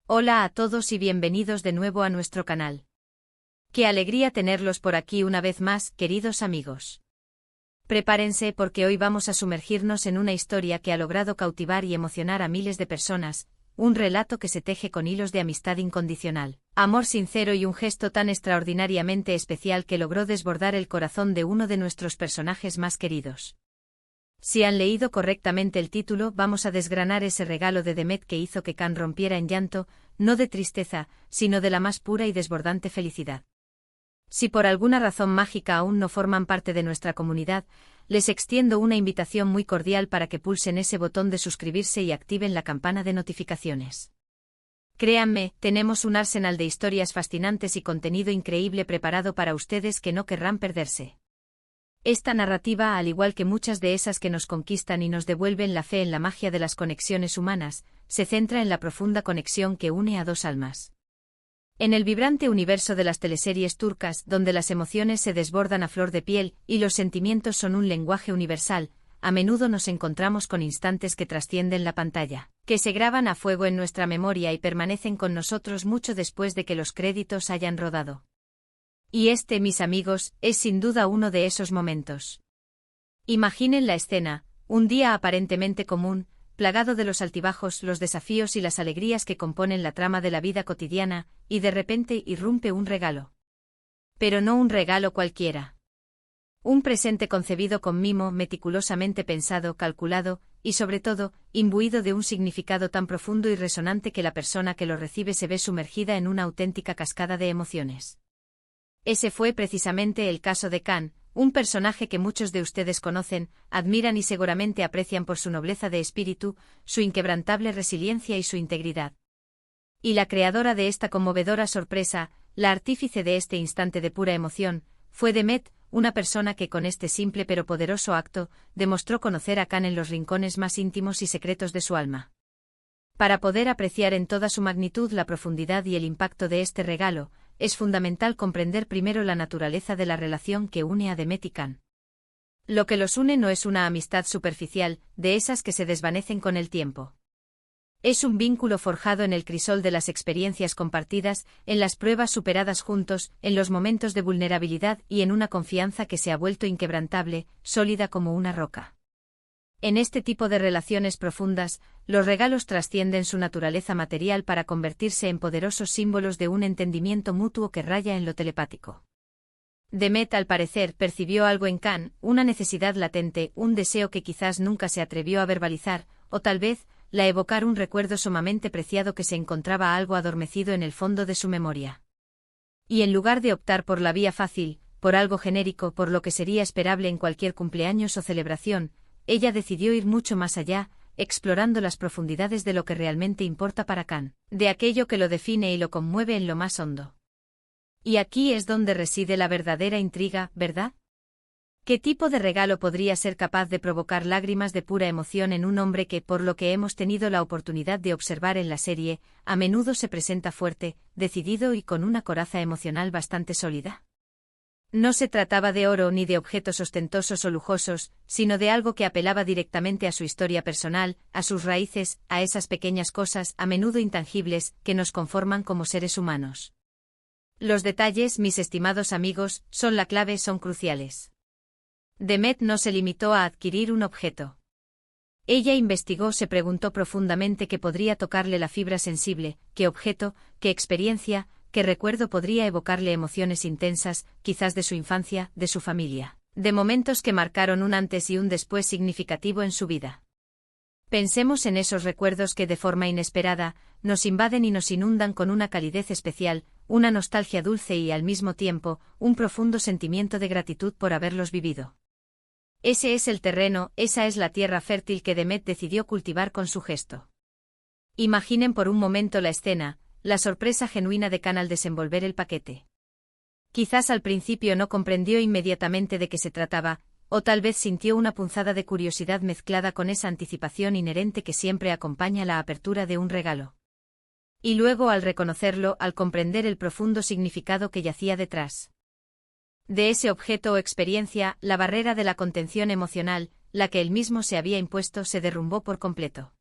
Hola a todos y bienvenidos de nuevo a nuestro canal. Qué alegría tenerlos por aquí una vez más, queridos amigos. Prepárense porque hoy vamos a sumergirnos en una historia que ha logrado cautivar y emocionar a miles de personas, un relato que se teje con hilos de amistad incondicional, amor sincero y un gesto tan extraordinariamente especial que logró desbordar el corazón de uno de nuestros personajes más queridos. Si han leído correctamente el título, vamos a desgranar ese regalo de Demet que hizo que Can rompiera en llanto, no de tristeza, sino de la más pura y desbordante felicidad. Si por alguna razón mágica aún no forman parte de nuestra comunidad, les extiendo una invitación muy cordial para que pulsen ese botón de suscribirse y activen la campana de notificaciones. Créanme, tenemos un arsenal de historias fascinantes y contenido increíble preparado para ustedes que no querrán perderse. Esta narrativa, al igual que muchas de esas que nos conquistan y nos devuelven la fe en la magia de las conexiones humanas, se centra en la profunda conexión que une a dos almas. En el vibrante universo de las teleseries turcas, donde las emociones se desbordan a flor de piel y los sentimientos son un lenguaje universal, a menudo nos encontramos con instantes que trascienden la pantalla, que se graban a fuego en nuestra memoria y permanecen con nosotros mucho después de que los créditos hayan rodado. Y este, mis amigos, es sin duda uno de esos momentos. Imaginen la escena, un día aparentemente común, plagado de los altibajos, los desafíos y las alegrías que componen la trama de la vida cotidiana, y de repente irrumpe un regalo. Pero no un regalo cualquiera. Un presente concebido con mimo, meticulosamente pensado, calculado, y sobre todo, imbuido de un significado tan profundo y resonante que la persona que lo recibe se ve sumergida en una auténtica cascada de emociones. Ese fue precisamente el caso de Can, un personaje que muchos de ustedes conocen, admiran y seguramente aprecian por su nobleza de espíritu, su inquebrantable resiliencia y su integridad. Y la creadora de esta conmovedora sorpresa, la artífice de este instante de pura emoción, fue Demet, una persona que con este simple pero poderoso acto, demostró conocer a Can en los rincones más íntimos y secretos de su alma. Para poder apreciar en toda su magnitud la profundidad y el impacto de este regalo, es fundamental comprender primero la naturaleza de la relación que une a Demet y Can. Lo que los une no es una amistad superficial, de esas que se desvanecen con el tiempo. Es un vínculo forjado en el crisol de las experiencias compartidas, en las pruebas superadas juntos, en los momentos de vulnerabilidad y en una confianza que se ha vuelto inquebrantable, sólida como una roca. En este tipo de relaciones profundas, los regalos trascienden su naturaleza material para convertirse en poderosos símbolos de un entendimiento mutuo que raya en lo telepático. Demet, al parecer, percibió algo en Can, una necesidad latente, un deseo que quizás nunca se atrevió a verbalizar, o tal vez, la evocar un recuerdo sumamente preciado que se encontraba algo adormecido en el fondo de su memoria. Y en lugar de optar por la vía fácil, por algo genérico, por lo que sería esperable en cualquier cumpleaños o celebración, ella decidió ir mucho más allá, explorando las profundidades de lo que realmente importa para Can, de aquello que lo define y lo conmueve en lo más hondo. Y aquí es donde reside la verdadera intriga, ¿verdad? ¿Qué tipo de regalo podría ser capaz de provocar lágrimas de pura emoción en un hombre que, por lo que hemos tenido la oportunidad de observar en la serie, a menudo se presenta fuerte, decidido y con una coraza emocional bastante sólida? No se trataba de oro ni de objetos ostentosos o lujosos, sino de algo que apelaba directamente a su historia personal, a sus raíces, a esas pequeñas cosas, a menudo intangibles, que nos conforman como seres humanos. Los detalles, mis estimados amigos, son la clave, son cruciales. Demet no se limitó a adquirir un objeto. Ella investigó, se preguntó profundamente qué podría tocarle la fibra sensible, qué objeto, qué experiencia, qué recuerdo podría evocarle emociones intensas, quizás de su infancia, de su familia, de momentos que marcaron un antes y un después significativo en su vida. Pensemos en esos recuerdos que de forma inesperada, nos invaden y nos inundan con una calidez especial, una nostalgia dulce y al mismo tiempo, un profundo sentimiento de gratitud por haberlos vivido. Ese es el terreno, esa es la tierra fértil que Demet decidió cultivar con su gesto. Imaginen por un momento la escena, la sorpresa genuina de Can al desenvolver el paquete. Quizás al principio no comprendió inmediatamente de qué se trataba, o tal vez sintió una punzada de curiosidad mezclada con esa anticipación inherente que siempre acompaña la apertura de un regalo. Y luego, al reconocerlo, al comprender el profundo significado que yacía detrás de ese objeto o experiencia, la barrera de la contención emocional, la que él mismo se había impuesto, se derrumbó por completo.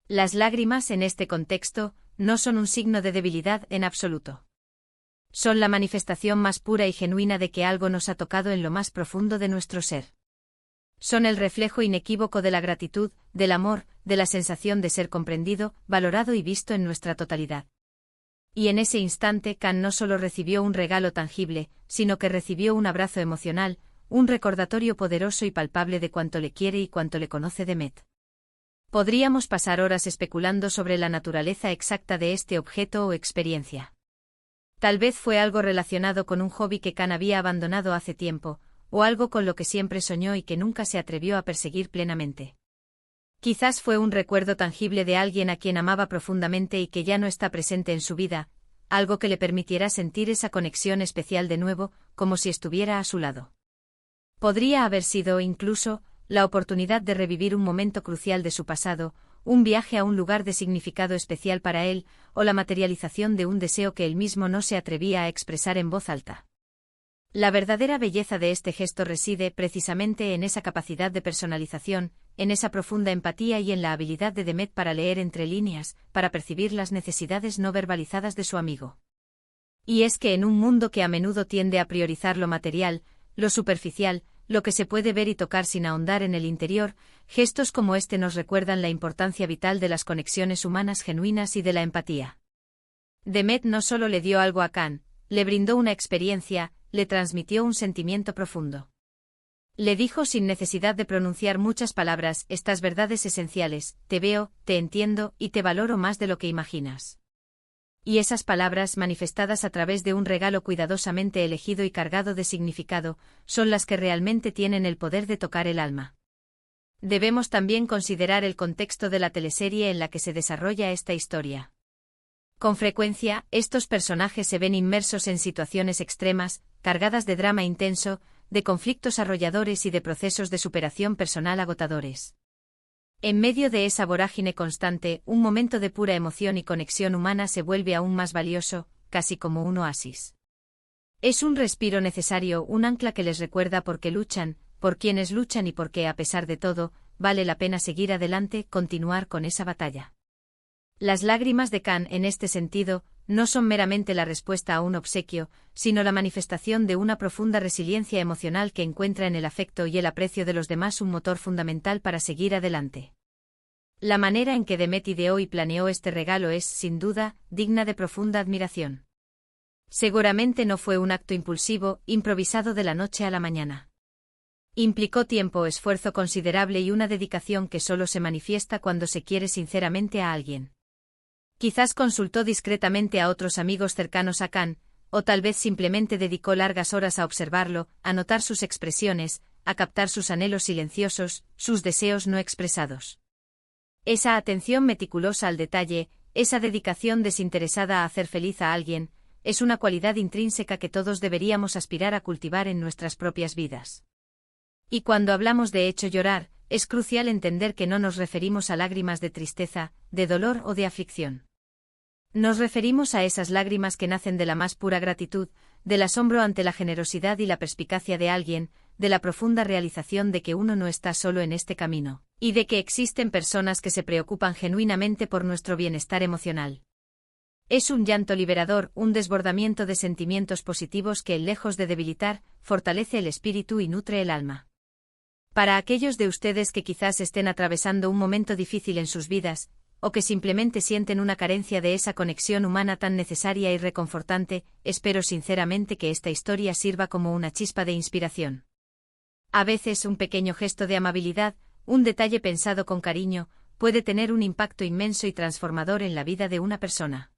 Las lágrimas en este contexto no son un signo de debilidad en absoluto. Son la manifestación más pura y genuina de que algo nos ha tocado en lo más profundo de nuestro ser. Son el reflejo inequívoco de la gratitud, del amor, de la sensación de ser comprendido, valorado y visto en nuestra totalidad. Y en ese instante Can no solo recibió un regalo tangible, sino que recibió un abrazo emocional, un recordatorio poderoso y palpable de cuánto le quiere y cuánto le conoce Demet. Podríamos pasar horas especulando sobre la naturaleza exacta de este objeto o experiencia. Tal vez fue algo relacionado con un hobby que Can había abandonado hace tiempo, o algo con lo que siempre soñó y que nunca se atrevió a perseguir plenamente. Quizás fue un recuerdo tangible de alguien a quien amaba profundamente y que ya no está presente en su vida, algo que le permitiera sentir esa conexión especial de nuevo, como si estuviera a su lado. Podría haber sido, incluso, la oportunidad de revivir un momento crucial de su pasado, un viaje a un lugar de significado especial para él, o la materialización de un deseo que él mismo no se atrevía a expresar en voz alta. La verdadera belleza de este gesto reside precisamente en esa capacidad de personalización, en esa profunda empatía y en la habilidad de Demet para leer entre líneas, para percibir las necesidades no verbalizadas de su amigo. Y es que en un mundo que a menudo tiende a priorizar lo material, lo superficial, lo que se puede ver y tocar sin ahondar en el interior, gestos como este nos recuerdan la importancia vital de las conexiones humanas genuinas y de la empatía. Demet no solo le dio algo a Can, le brindó una experiencia, le transmitió un sentimiento profundo. Le dijo sin necesidad de pronunciar muchas palabras estas verdades esenciales: te veo, te entiendo y te valoro más de lo que imaginas. Y esas palabras, manifestadas a través de un regalo cuidadosamente elegido y cargado de significado, son las que realmente tienen el poder de tocar el alma. Debemos también considerar el contexto de la teleserie en la que se desarrolla esta historia. Con frecuencia, estos personajes se ven inmersos en situaciones extremas, cargadas de drama intenso, de conflictos arrolladores y de procesos de superación personal agotadores. En medio de esa vorágine constante, un momento de pura emoción y conexión humana se vuelve aún más valioso, casi como un oasis. Es un respiro necesario, un ancla que les recuerda por qué luchan, por quienes luchan y por qué, a pesar de todo, vale la pena seguir adelante, continuar con esa batalla. Las lágrimas de Can, en este sentido, no son meramente la respuesta a un obsequio, sino la manifestación de una profunda resiliencia emocional que encuentra en el afecto y el aprecio de los demás un motor fundamental para seguir adelante. La manera en que Demet ideó y planeó este regalo es, sin duda, digna de profunda admiración. Seguramente no fue un acto impulsivo, improvisado de la noche a la mañana. Implicó tiempo, esfuerzo considerable y una dedicación que solo se manifiesta cuando se quiere sinceramente a alguien. Quizás consultó discretamente a otros amigos cercanos a Can, o tal vez simplemente dedicó largas horas a observarlo, a notar sus expresiones, a captar sus anhelos silenciosos, sus deseos no expresados. Esa atención meticulosa al detalle, esa dedicación desinteresada a hacer feliz a alguien, es una cualidad intrínseca que todos deberíamos aspirar a cultivar en nuestras propias vidas. Y cuando hablamos de hecho llorar, es crucial entender que no nos referimos a lágrimas de tristeza, de dolor o de aflicción. Nos referimos a esas lágrimas que nacen de la más pura gratitud, del asombro ante la generosidad y la perspicacia de alguien, de la profunda realización de que uno no está solo en este camino, y de que existen personas que se preocupan genuinamente por nuestro bienestar emocional. Es un llanto liberador, un desbordamiento de sentimientos positivos que, lejos de debilitar, fortalece el espíritu y nutre el alma. Para aquellos de ustedes que quizás estén atravesando un momento difícil en sus vidas, o que simplemente sienten una carencia de esa conexión humana tan necesaria y reconfortante, espero sinceramente que esta historia sirva como una chispa de inspiración. A veces un pequeño gesto de amabilidad, un detalle pensado con cariño, puede tener un impacto inmenso y transformador en la vida de una persona.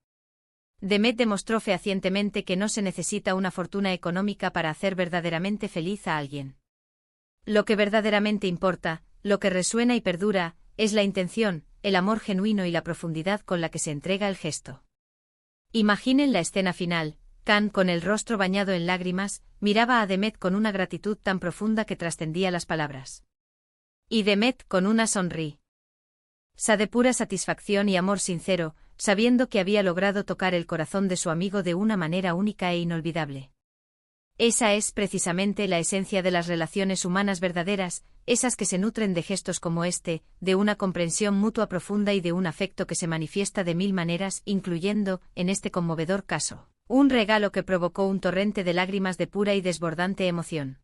Demet demostró fehacientemente que no se necesita una fortuna económica para hacer verdaderamente feliz a alguien. Lo que verdaderamente importa, lo que resuena y perdura, es la intención, el amor genuino y la profundidad con la que se entrega el gesto. Imaginen la escena final. Can, con el rostro bañado en lágrimas, miraba a Demet con una gratitud tan profunda que trascendía las palabras. Y Demet, con una sonrisa de pura satisfacción y amor sincero, sabiendo que había logrado tocar el corazón de su amigo de una manera única e inolvidable. Esa es precisamente la esencia de las relaciones humanas verdaderas, esas que se nutren de gestos como este, de una comprensión mutua profunda y de un afecto que se manifiesta de mil maneras, incluyendo, en este conmovedor caso, un regalo que provocó un torrente de lágrimas de pura y desbordante emoción.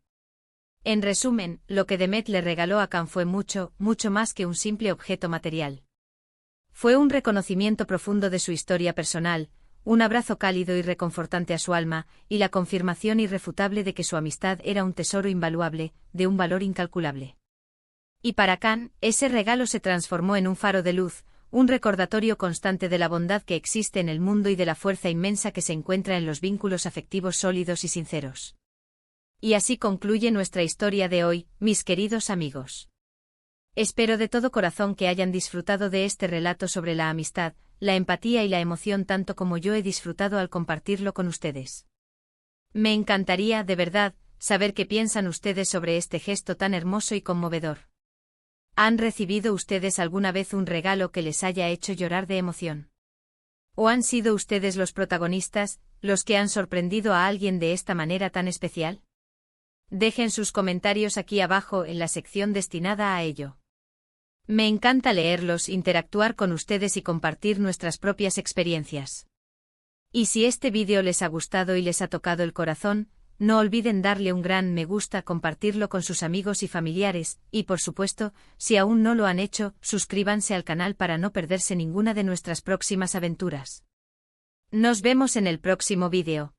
En resumen, lo que Demet le regaló a Can fue mucho, mucho más que un simple objeto material. Fue un reconocimiento profundo de su historia personal, un abrazo cálido y reconfortante a su alma, y la confirmación irrefutable de que su amistad era un tesoro invaluable, de un valor incalculable. Y para Can, ese regalo se transformó en un faro de luz, un recordatorio constante de la bondad que existe en el mundo y de la fuerza inmensa que se encuentra en los vínculos afectivos sólidos y sinceros. Y así concluye nuestra historia de hoy, mis queridos amigos. Espero de todo corazón que hayan disfrutado de este relato sobre la amistad, la empatía y la emoción tanto como yo he disfrutado al compartirlo con ustedes. Me encantaría, de verdad, saber qué piensan ustedes sobre este gesto tan hermoso y conmovedor. ¿Han recibido ustedes alguna vez un regalo que les haya hecho llorar de emoción? ¿O han sido ustedes los protagonistas, los que han sorprendido a alguien de esta manera tan especial? Dejen sus comentarios aquí abajo en la sección destinada a ello. Me encanta leerlos, interactuar con ustedes y compartir nuestras propias experiencias. Y si este vídeo les ha gustado y les ha tocado el corazón, no olviden darle un gran me gusta, compartirlo con sus amigos y familiares, y por supuesto, si aún no lo han hecho, suscríbanse al canal para no perderse ninguna de nuestras próximas aventuras. Nos vemos en el próximo vídeo.